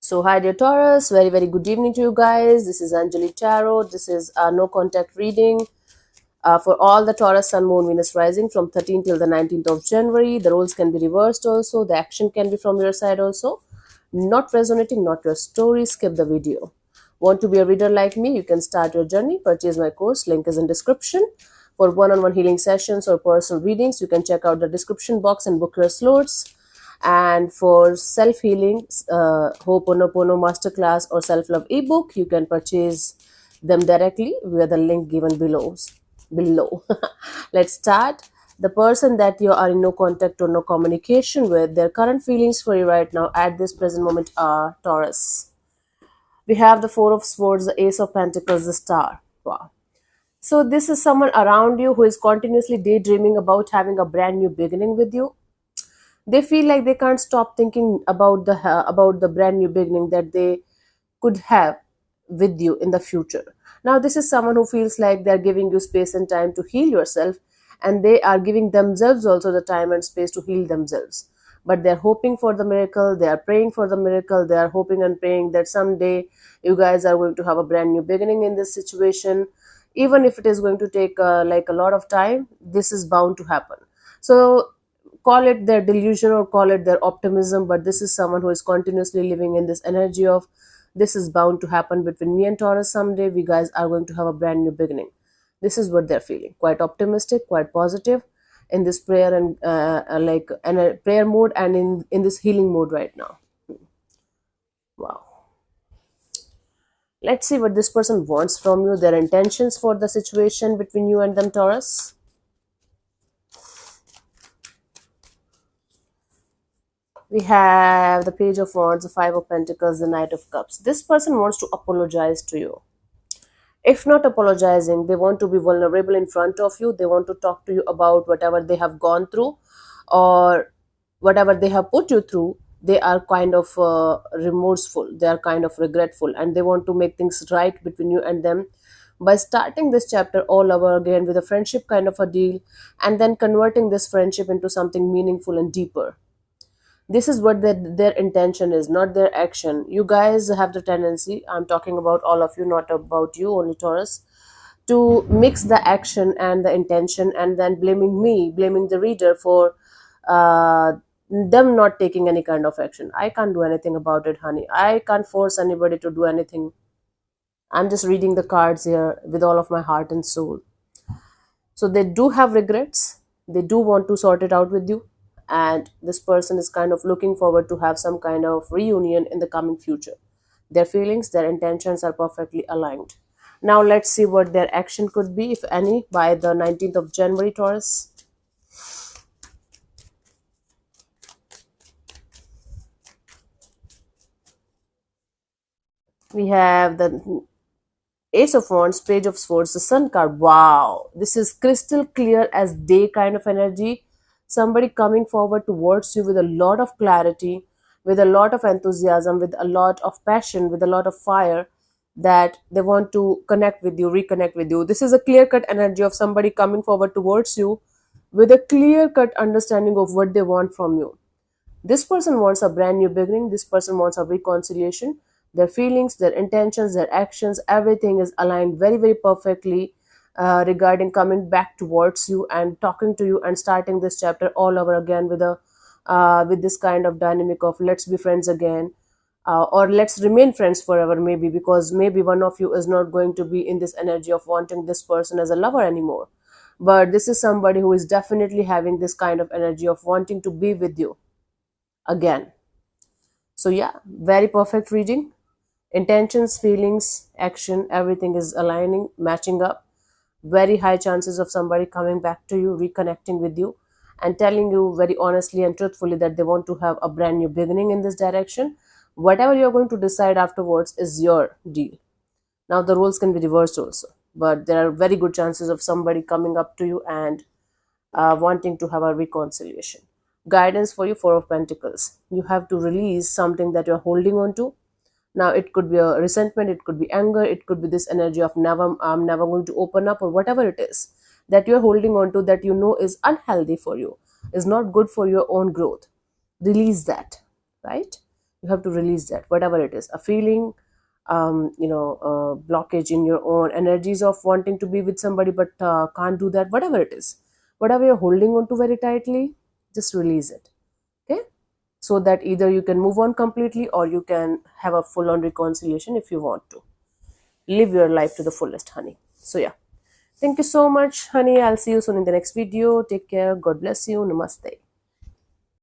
So, hi dear Taurus, very good evening to you guys. This is Anjali Tarot. This is a no contact reading for all the Taurus Sun, Moon, Venus rising from 13th till the 19th of January. The roles can be reversed also. The action can be from your side also. Not resonating, not your story. Skip the video. Want to be a reader like me? You can start your journey. Purchase my course. Link is in description. For one-on-one healing sessions or personal readings, you can check out the description box and book your slots. And for self-healing, Ho'oponopono masterclass or self-love ebook, you can purchase them directly via the link given below. Let's start. The person that you are in no contact or no communication with, their current feelings for you right now at this present moment are Taurus. We have the Four of Swords, the Ace of Pentacles, the Star. Wow. So this is someone around you who is continuously daydreaming about having a brand new beginning with you. They feel like they can't stop thinking about the brand new beginning that they could have with you in the future. Now this is someone who feels like they're giving you space and time to heal yourself, and they are giving themselves also the time and space to heal themselves. But they're hoping for the miracle, they are praying for the miracle, they are hoping and praying that someday you guys are going to have a brand new beginning in this situation. Even if it is going to take like a lot of time, this is bound to happen. So call it their delusion or call it their optimism, but this is someone who is continuously living in this energy of this is bound to happen between me and Taurus someday. We guys are going to have a brand new beginning. This is what they're feeling. Quite optimistic, quite positive in this prayer and like in a prayer mode and in this healing mode right now. Wow. Let's see what this person wants from you. Their intentions for the situation between you and them, Taurus. We have the Page of Wands, the Five of Pentacles, the Knight of Cups. This person wants to apologize to you. If not apologizing, they want to be vulnerable in front of you. They want to talk to you about whatever they have gone through or whatever they have put you through. They are kind of remorseful. They are kind of regretful, and they want to make things right between you and them by starting this chapter all over again with a friendship kind of a deal, and then converting this friendship into something meaningful and deeper. This is what their intention is, not their action. You guys have the tendency, I'm talking about all of you, not about you only, Taurus, to mix the action and the intention and then blaming the reader for uh, them not taking any kind of action. I can't do anything about it, honey. I can't force anybody to do anything. I'm just reading the cards here with all of my heart and soul. So they do have regrets. They do want to sort it out with you. And this person is kind of looking forward to have some kind of reunion in the coming future. Their feelings, their intentions are perfectly aligned. Now let's see what their action could be, if any, by the 19th of January, Taurus. We have the Ace of Wands, Page of Swords, the Sun card. Wow, this is crystal clear as day kind of energy. Somebody coming forward towards you with a lot of clarity, with a lot of enthusiasm, with a lot of passion, with a lot of fire, that they want to connect with you, reconnect with you. This is a clear cut energy of somebody coming forward towards you with a clear cut understanding of what they want from you. This person wants a brand new beginning. This person wants a reconciliation. Their feelings, their intentions, their actions, everything is aligned very perfectly regarding coming back towards you and talking to you and starting this chapter all over again with this kind of dynamic of let's be friends again, or let's remain friends forever, maybe, because maybe one of you is not going to be in this energy of wanting this person as a lover anymore. But this is somebody who is definitely having this kind of energy of wanting to be with you again. So yeah, very perfect reading. Intentions, feelings, action, everything is aligning, matching up. Very high chances of somebody coming back to you, reconnecting with you, and telling you very honestly and truthfully that they want to have a brand new beginning in this direction. Whatever you're going to decide afterwards is your deal. Now the roles can be reversed also, but there are very good chances of somebody coming up to you and wanting to have a reconciliation. Guidance for you, Four of Pentacles. You have to release something that you're holding on to. Now it could be a resentment, it could be anger, it could be this energy of never, I'm never going to open up, or whatever it is that you're holding on to that you know is unhealthy for you, is not good for your own growth. Release that, right? You have to release that, whatever it is, a feeling, blockage in your own energies of wanting to be with somebody but can't do that, whatever it is, whatever you're holding on to very tightly, just release it. Okay, so that either you can move on completely or you can have a full on reconciliation if you want to live your life to the fullest, honey. So yeah, thank you so much, honey. I'll see you soon in the next video. Take care. God bless you. Namaste.